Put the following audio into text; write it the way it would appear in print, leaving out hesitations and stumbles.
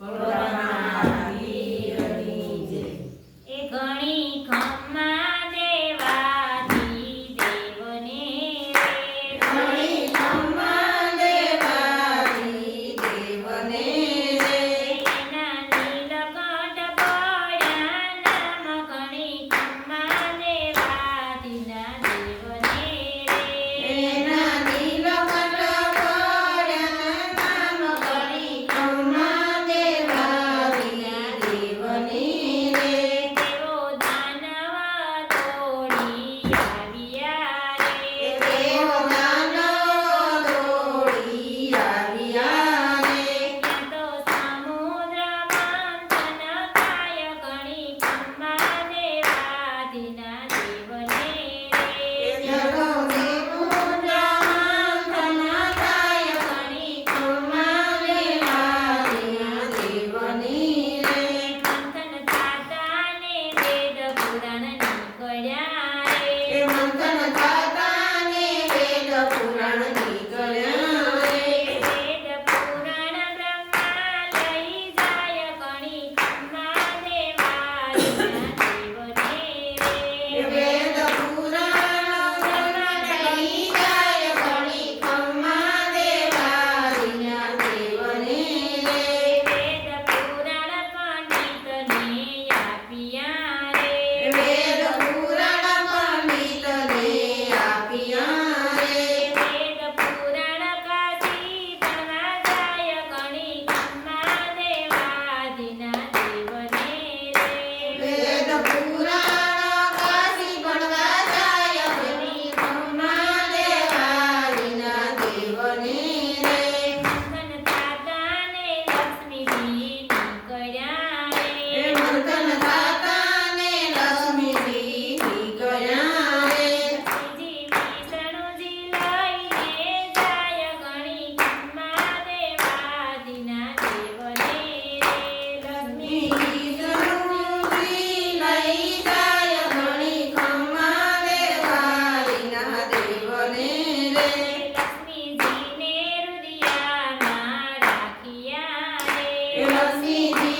ભોળાનાથ પીરની જય. એ ઘણી ખમ્મા દેવાથી દેવને રે. ઘણી ખમ્મા દેવાથી દેવને રે. એના નીલકંઠ પડ્યા નામ ઘણી ખમ્મા દેવાથી ના દેવને રે. એના નીલકંઠ પડ્યા નામ ઘણી ખમ્મા દેવાથી દેવને રે. તેઓ દાનવા તોડી આવ્યા રે. તેઓ દાનવ દોડી આવ્યા રે. ત્યાં તો સમુદ્ર મંથન થાય ઘણી ખમ્મા દેવાથી ના દેવને રે. જગો દેવુંદ્ર મંથન થાય ઘણી ખમ્મા દેવાથી દેવને રે. મંથન થાતાને વેદ પુરાણ નીકળ્યા રે. એ મંથન થાતાને વેદ પુરાણ નીકળ્યા રે. વેદ પુરાણ બ્રહ્મા લઈ જાય ઘણી ખમ્મા દેવાથી ના દેવને રે. વેદ પુરાણ બ્રહ્મા લઈ જાય ઘણી ખમ્મા દેવાથી દેવને રે. વેદ પુરાણ પંડિતને આપ્યા રે. વેદ પુરાણ પંડિતને આપ્યા રે. વેદ પુરાણ કાશી ભણવા જાય ઘણી ખમ્મા દેવાથી ના દેવને રે. વેદ પુરાણ કાશી ભણવા જાય ઘણી ખમ્મા દેવાના દેવને રે. મંથન થાતાને લક્ષ્મીજી નીકળ્યા એ રે. મંથન થાતાને લક્ષ્મીજી નીકળ્યા રે. શ્રીજી વિષ્ણુજી લઈને જાય ઘણી ખમ્મા દેવાથી ના દેવને રે. લક્ષ્મી વિષ્ણુજી લઈ જાય ઘણી ખમ્મા દેવાના દેવને રે. લક્ષ્મીજીને હૃદયમાં રાખ્યા એ રે. લક્ષ્મીજી